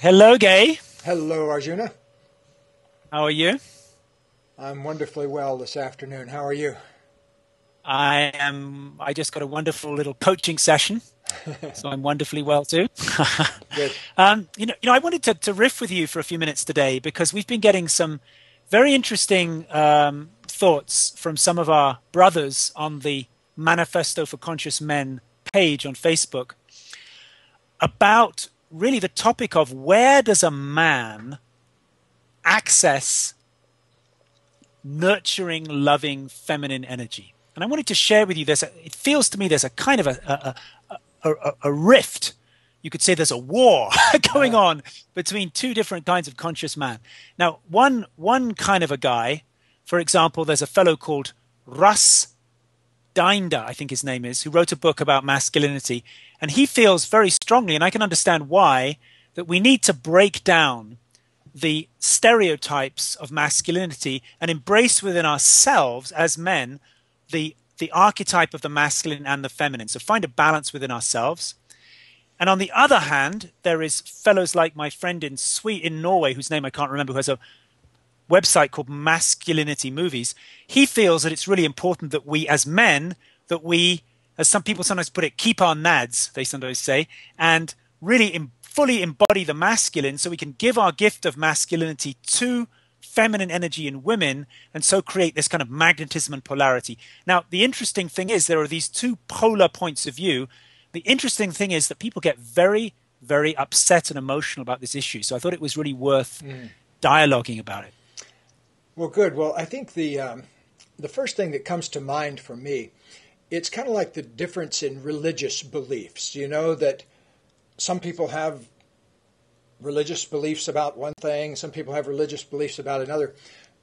Hello, Gay. Hello, Arjuna. How are you? I'm wonderfully well this afternoon. How are you? I am. I just got a wonderful little coaching session, so I'm wonderfully well too. Good. I wanted to riff with you for a few minutes today because we've been getting some very interesting thoughts from some of our brothers on the Manifesto for Conscious Men page on Facebook about really the topic of where does a man access nurturing, loving, feminine energy. And I wanted to share with you this. It feels to me there's a kind of a rift. You could say there's a war going on between two different kinds of conscious man. Now, one kind of a guy, for example, there's a fellow called Russ Dinder, I think his name is, who wrote a book about masculinity. And he feels very strongly, and I can understand why, that we need to break down the stereotypes of masculinity and embrace within ourselves as men the archetype of the masculine and the feminine. So find a balance within ourselves. And on the other hand, there is fellows like my friend in Norway, whose name I can't remember, who has a website called Masculinity Movies. He feels that it's really important that we as men, that we, as some people sometimes put it, keep our nads, they sometimes say, and really fully embody the masculine so we can give our gift of masculinity to feminine energy in women and so create this kind of magnetism and polarity. Now, the interesting thing is there are these two polar points of view. The interesting thing is that people get very, very upset and emotional about this issue. So I thought it was really worth dialoguing about it. Well, good. Well, I think the first thing that comes to mind for me, it's kind of like the difference in religious beliefs. You know that some people have religious beliefs about one thing, some people have religious beliefs about another.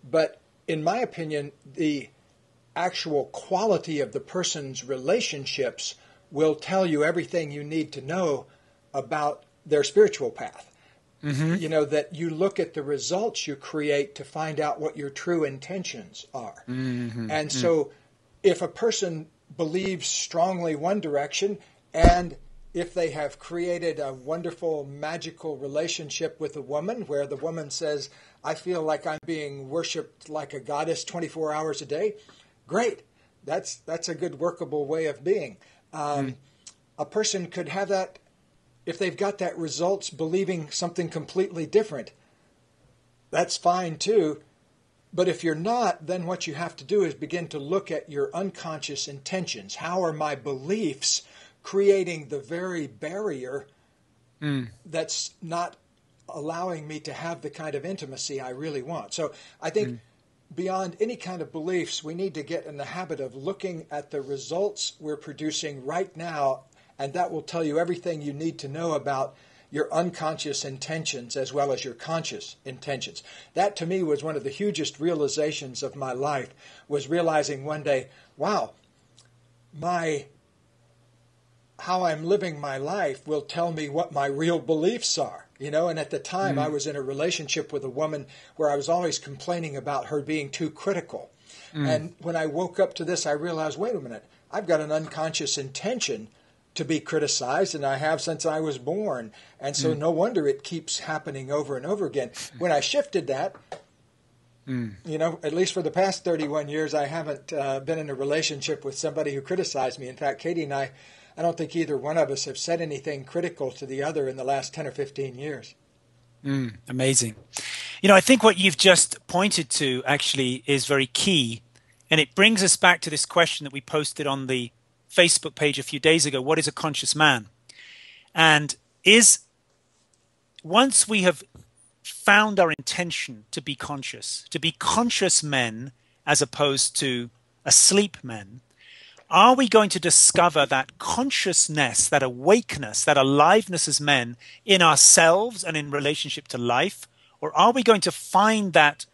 But in my opinion, the actual quality of the person's relationships will tell you everything you need to know about their spiritual path. Mm-hmm. You know, that you look at the results you create to find out what your true intentions are. Mm-hmm. And so if a person believes strongly one direction, and if they have created a wonderful, magical relationship with a woman where the woman says, I feel like I'm being worshipped like a goddess 24 hours a day, great. That's a good workable way of being. A person could have that, if they've got that results believing something completely different, that's fine too. But if you're not, then what you have to do is begin to look at your unconscious intentions. How are my beliefs creating the very barrier that's not allowing me to have the kind of intimacy I really want? So I think beyond any kind of beliefs, we need to get in the habit of looking at the results we're producing right now, and that will tell you everything you need to know about your unconscious intentions as well as your conscious intentions. That to me was one of the hugest realizations of my life, was realizing one day, wow, how I'm living my life will tell me what my real beliefs are. You know, and at the time I was in a relationship with a woman where I was always complaining about her being too critical. And when I woke up to this, I realized, wait a minute, I've got an unconscious intention to be criticized, and I have since I was born. And so no wonder it keeps happening over and over again. When I shifted that, you know, at least for the past 31 years, I haven't been in a relationship with somebody who criticized me. In fact, Katie and I don't think either one of us have said anything critical to the other in the last 10 or 15 years. Amazing. You know, I think what you've just pointed to actually is very key. And it brings us back to this question that we posted on the Facebook page a few days ago. What is a conscious man? And once we have found our intention to be conscious men as opposed to asleep men, are we going to discover that consciousness, that awakeness, that aliveness as men in ourselves and in relationship to life? Or are we going to find that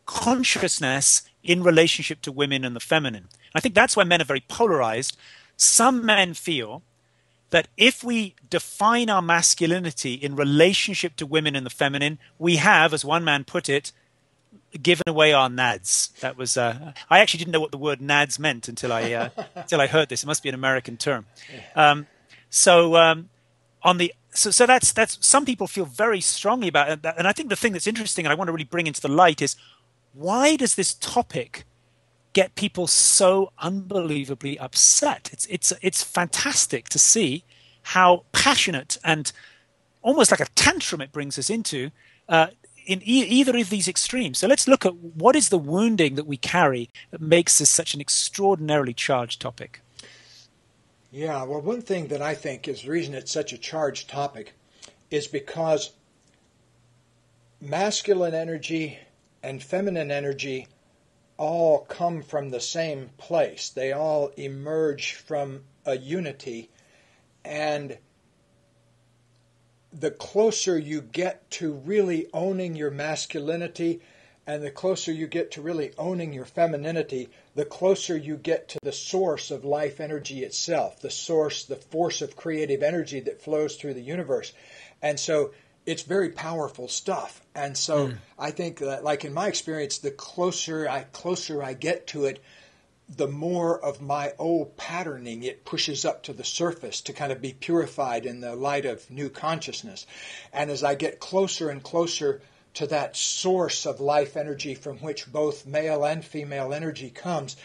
consciousness in relationship to women and the feminine? I think that's why men are very polarized. Some men feel that if we define our masculinity in relationship to women and the feminine, we have, as one man put it, given away our nads. That was I actually didn't know what the word nads meant until I heard this. It must be an American term. On the so that's some people feel very strongly about it. And I think the thing that's interesting, and I want to really bring into the light, is why does this topic get people so unbelievably upset? It's fantastic to see how passionate and almost like a tantrum it brings us into either of these extremes. So let's look at what is the wounding that we carry that makes this such an extraordinarily charged topic. Yeah, well, one thing that I think is the reason it's such a charged topic is because masculine energy and feminine energy all come from the same place. They all emerge from a unity, and the closer you get to really owning your masculinity and the closer you get to really owning your femininity, the closer you get to the source of life energy itself, the source, the force of creative energy that flows through the universe. And so it's very powerful stuff. And so I think that, like in my experience, the closer I get to it, the more of my old patterning it pushes up to the surface to kind of be purified in the light of new consciousness. And as I get closer and closer to that source of life energy from which both male and female energy comes,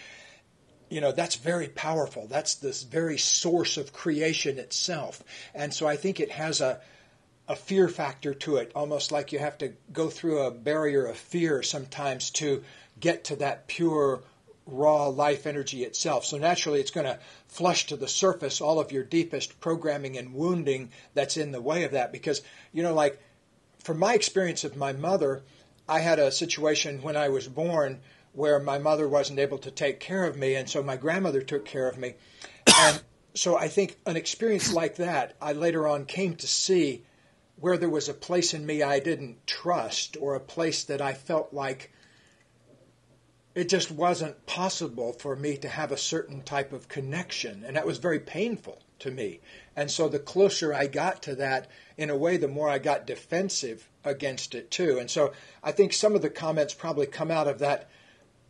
that's very powerful. That's this very source of creation itself. And so I think it has a fear factor to it, almost like you have to go through a barrier of fear sometimes to get to that pure, raw life energy itself. So naturally it's going to flush to the surface all of your deepest programming and wounding that's in the way of that. Because, like from my experience of my mother, I had a situation when I was born where my mother wasn't able to take care of me, and so my grandmother took care of me. And so I think an experience like that, I later on came to see where there was a place in me I didn't trust, or a place that I felt like it just wasn't possible for me to have a certain type of connection. And that was very painful to me. And so the closer I got to that, in a way, the more I got defensive against it too. And so I think some of the comments probably come out of that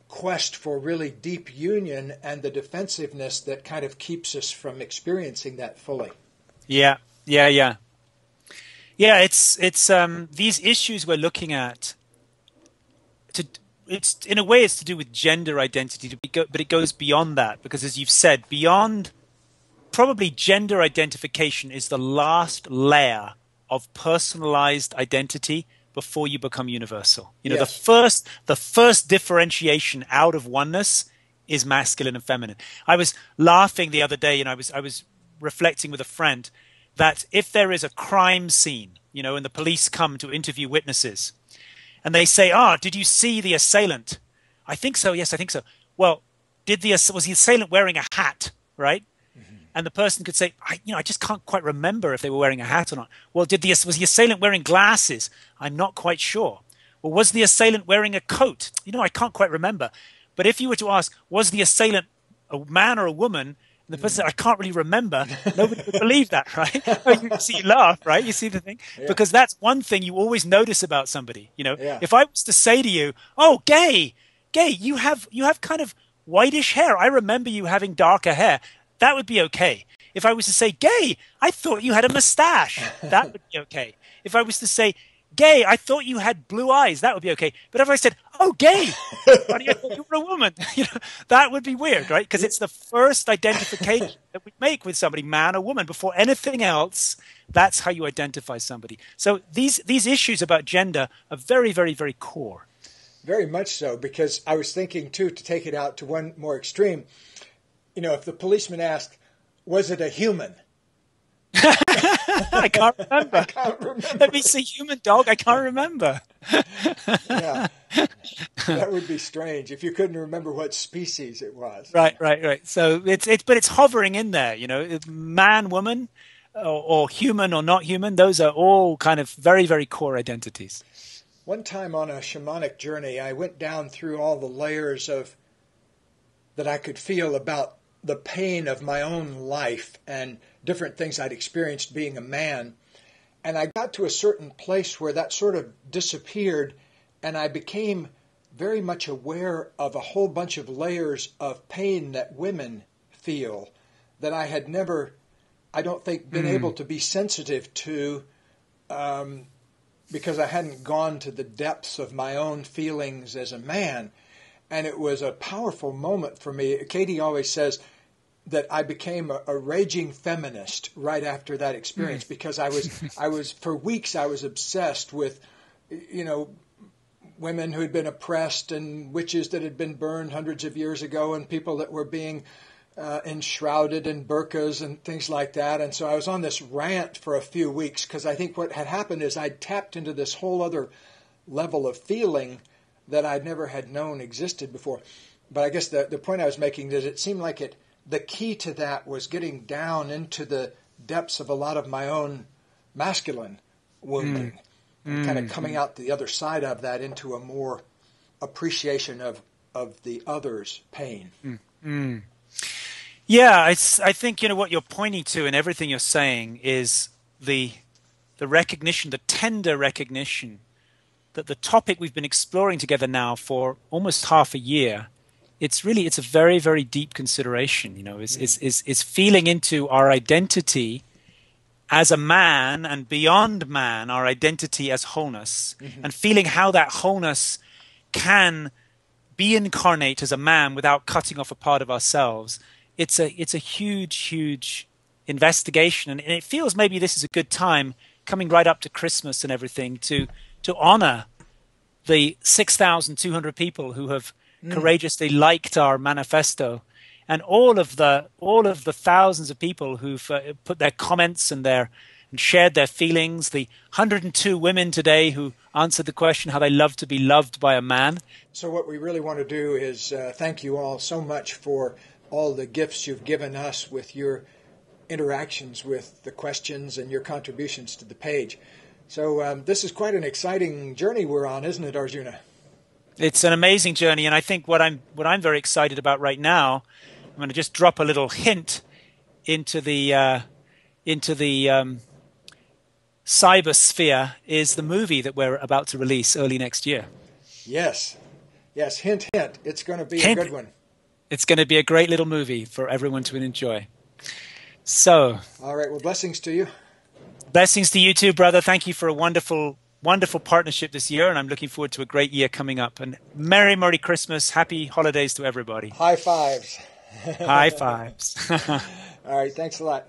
quest for really deep union and the defensiveness that kind of keeps us from experiencing that fully. Yeah. It's these issues we're looking at. It's in a way it's to do with gender identity, but it goes beyond that, because as you've said, beyond probably gender identification is the last layer of personalized identity before you become universal. Yes. the first differentiation out of oneness is masculine and feminine. I was laughing the other day, and I was reflecting with a friend that if there is a crime scene, and the police come to interview witnesses, and they say, did you see the assailant? I think so. Yes, I think so. Well, was the assailant wearing a hat, right? Mm-hmm. And the person could say, I just can't quite remember if they were wearing a hat or not. Well, was the assailant wearing glasses? I'm not quite sure. Well, was the assailant wearing a coat? I can't quite remember. But if you were to ask, was the assailant a man or a woman? And the person said, I can't really remember. Nobody would believe that, right? You laugh, right? You see the thing? Yeah. Because that's one thing you always notice about somebody. Yeah. If I was to say to you, oh, gay, you have kind of whitish hair. I remember you having darker hair. That would be okay. If I was to say, gay, I thought you had a mustache. That would be okay. If I was to say, gay, I thought you had blue eyes. That would be okay. But if I said, oh, gay, I thought you were a woman, that would be weird, right? Because it's the first identification that we make with somebody, man or woman. Before anything else, that's how you identify somebody. So these issues about gender are very, very, very core. Very much so, because I was thinking, too, to take it out to one more extreme, if the policeman asked, was it a human? I can't remember. Let me see, human dog. I can't remember. Yeah, that would be strange if you couldn't remember what species it was. Right. So it's hovering in there. Man, woman, or human or not human. Those are all kind of very, very core identities. One time on a shamanic journey, I went down through all the layers that I could feel about the pain of my own life and different things I'd experienced being a man. And I got to a certain place where that sort of disappeared, and I became very much aware of a whole bunch of layers of pain that women feel that I had never I don't think, been able to be sensitive to, because I hadn't gone to the depths of my own feelings as a man. And it was a powerful moment for me. Katie always says that I became a raging feminist right after that experience, because I was for weeks I was obsessed with, women who had been oppressed and witches that had been burned hundreds of years ago and people that were being enshrouded in burqas and things like that. And so I was on this rant for a few weeks, because I think what had happened is I'd tapped into this whole other level of feeling that I'd never had known existed before. But I guess the point I was making is it seemed like the key to that was getting down into the depths of a lot of my own masculine wounding, and kind of coming out the other side of that into a more appreciation of the other's pain. Yeah, I think what you're pointing to in everything you're saying is the recognition, the tender recognition that the topic we've been exploring together now for almost half a year, it's a very, very deep consideration. Is feeling into our identity as a man and beyond man, our identity as wholeness, and feeling how that wholeness can be incarnate as a man without cutting off a part of ourselves. It's a huge, huge investigation, and it feels maybe this is a good time, coming right up to Christmas and everything, to honor the 6,200 people who have courageously liked our manifesto, and all of the thousands of people who've put their comments and shared their feelings. The 102 women today who answered the question how they love to be loved by a man. So what we really want to do is thank you all so much for all the gifts you've given us with your interactions with the questions and your contributions to the page. So this is quite an exciting journey we're on, isn't it, Arjuna? It's an amazing journey, and I think what I'm very excited about right now, I'm going to just drop a little hint into the cybersphere, is the movie that we're about to release early next year. Yes. Hint, hint. It's going to be a good one. It's going to be a great little movie for everyone to enjoy. So, all right. Well, blessings to you. Blessings to you too, brother. Thank you for a wonderful, wonderful partnership this year, and I'm looking forward to a great year coming up. And Merry Christmas. Happy holidays to everybody. High fives. High fives. All right. Thanks a lot.